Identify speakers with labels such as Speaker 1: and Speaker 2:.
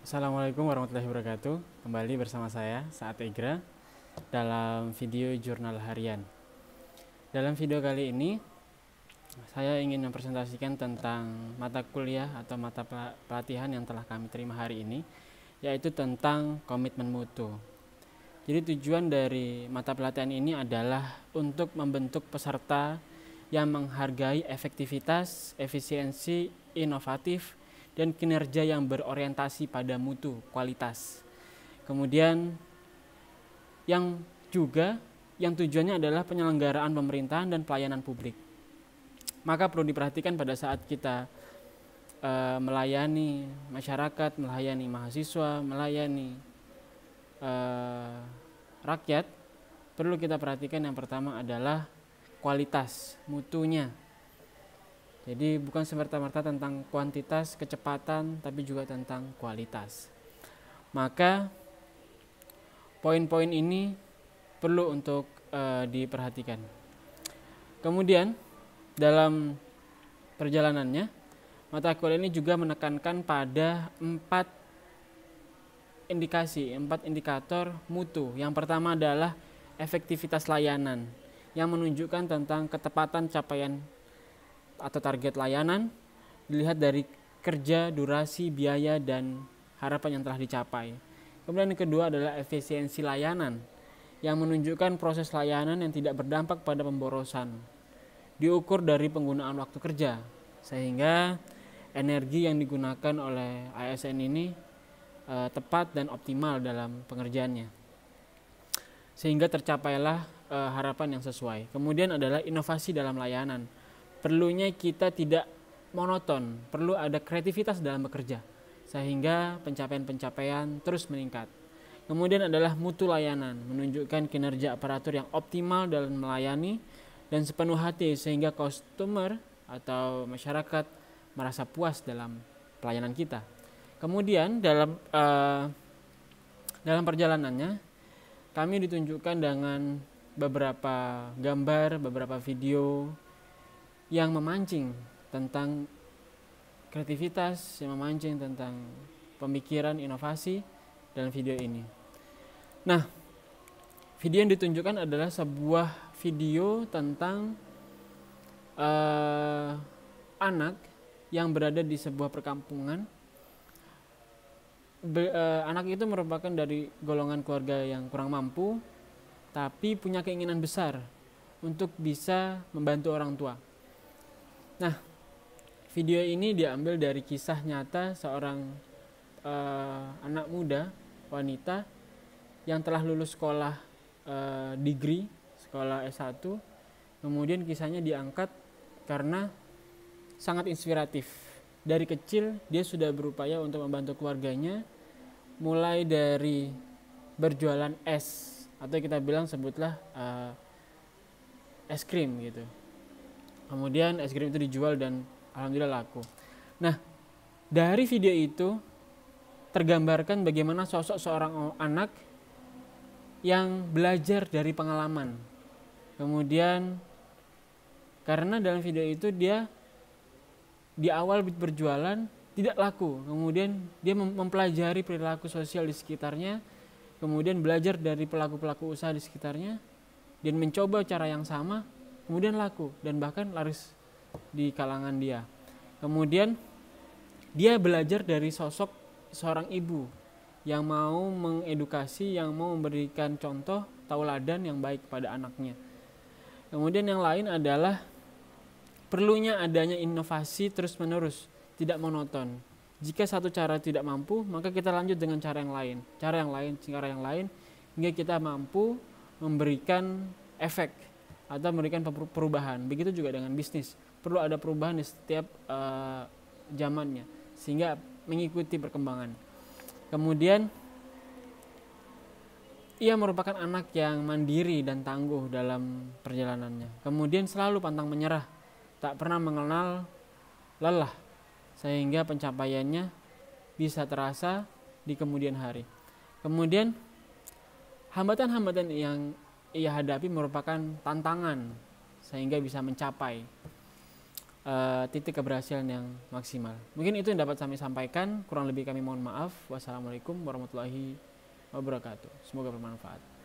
Speaker 1: Assalamualaikum warahmatullahi wabarakatuh. Kembali bersama saya Saat Egra dalam video jurnal harian. Dalam video kali ini saya ingin mempresentasikan tentang mata kuliah atau mata pelatihan yang telah kami terima hari ini, yaitu tentang komitmen mutu. Jadi tujuan dari mata pelatihan ini adalah untuk membentuk peserta yang menghargai efektivitas, efisiensi, inovatif, dan kinerja yang berorientasi pada mutu, kualitas. Kemudian yang tujuannya adalah penyelenggaraan pemerintahan dan pelayanan publik. Maka perlu diperhatikan pada saat kita melayani masyarakat, melayani mahasiswa, melayani rakyat, perlu kita perhatikan yang pertama adalah kualitas, mutunya. Jadi bukan semerta-merta tentang kuantitas, kecepatan, tapi juga tentang kualitas. Maka poin-poin ini perlu untuk diperhatikan. Kemudian dalam perjalanannya, mata kuliah ini juga menekankan pada 4 indikator mutu. Yang pertama adalah efektivitas layanan, yang menunjukkan tentang ketepatan capaian atau target layanan dilihat dari kerja, durasi, biaya, dan harapan yang telah dicapai. Kemudian yang kedua adalah efisiensi layanan, yang menunjukkan proses layanan yang tidak berdampak pada pemborosan, diukur dari penggunaan waktu kerja, sehingga energi yang digunakan oleh ASN ini tepat dan optimal dalam pengerjaannya, sehingga tercapailah harapan yang sesuai. Kemudian adalah inovasi dalam layanan. Perlunya kita tidak monoton, perlu ada kreativitas dalam bekerja, sehingga pencapaian-pencapaian terus meningkat. Kemudian adalah mutu layanan, menunjukkan kinerja aparatur yang optimal dalam melayani dan sepenuh hati, sehingga customer atau masyarakat merasa puas dalam pelayanan kita. Kemudian dalam perjalanannya, kami ditunjukkan dengan beberapa gambar, beberapa video yang memancing tentang kreativitas, yang memancing tentang pemikiran inovasi dalam video ini. Nah, video yang ditunjukkan adalah sebuah video tentang anak yang berada di sebuah perkampungan. Anak itu merupakan dari golongan keluarga yang kurang mampu, tapi punya keinginan besar untuk bisa membantu orang tua. Nah, video ini diambil dari kisah nyata seorang anak muda, wanita, yang telah lulus sekolah degree, sekolah S1. Kemudian kisahnya diangkat karena sangat inspiratif. Dari kecil dia sudah berupaya untuk membantu keluarganya, mulai dari berjualan es, atau kita bilang sebutlah es krim gitu. Kemudian es krim itu dijual dan alhamdulillah laku. Nah, dari video itu tergambarkan bagaimana sosok seorang anak yang belajar dari pengalaman. Kemudian karena dalam video itu dia di awal berjualan tidak laku, kemudian dia mempelajari perilaku sosial di sekitarnya, kemudian belajar dari pelaku-pelaku usaha di sekitarnya, dan mencoba cara yang sama, kemudian laku dan bahkan laris di kalangan dia. Kemudian dia belajar dari sosok seorang ibu yang mau mengedukasi, yang mau memberikan contoh tauladan yang baik pada anaknya. Kemudian yang lain adalah perlunya adanya inovasi terus-menerus, tidak monoton. Jika satu cara tidak mampu, maka kita lanjut dengan cara yang lain, hingga kita mampu memberikan efek atau memberikan perubahan. Begitu juga dengan bisnis, perlu ada perubahan di setiap zamannya, sehingga mengikuti perkembangan. Kemudian ia merupakan anak yang mandiri dan tangguh dalam perjalanannya. Kemudian selalu pantang menyerah, tak pernah mengenal lelah, sehingga pencapaiannya bisa terasa di kemudian hari. Kemudian hambatan-hambatan yang ia hadapi merupakan tantangan sehingga bisa mencapai. titik keberhasilan yang maksimal. Mungkin itu yang dapat kami sampaikan, kurang lebih kami mohon maaf. Wassalamualaikum warahmatullahi wabarakatuh. Semoga bermanfaat.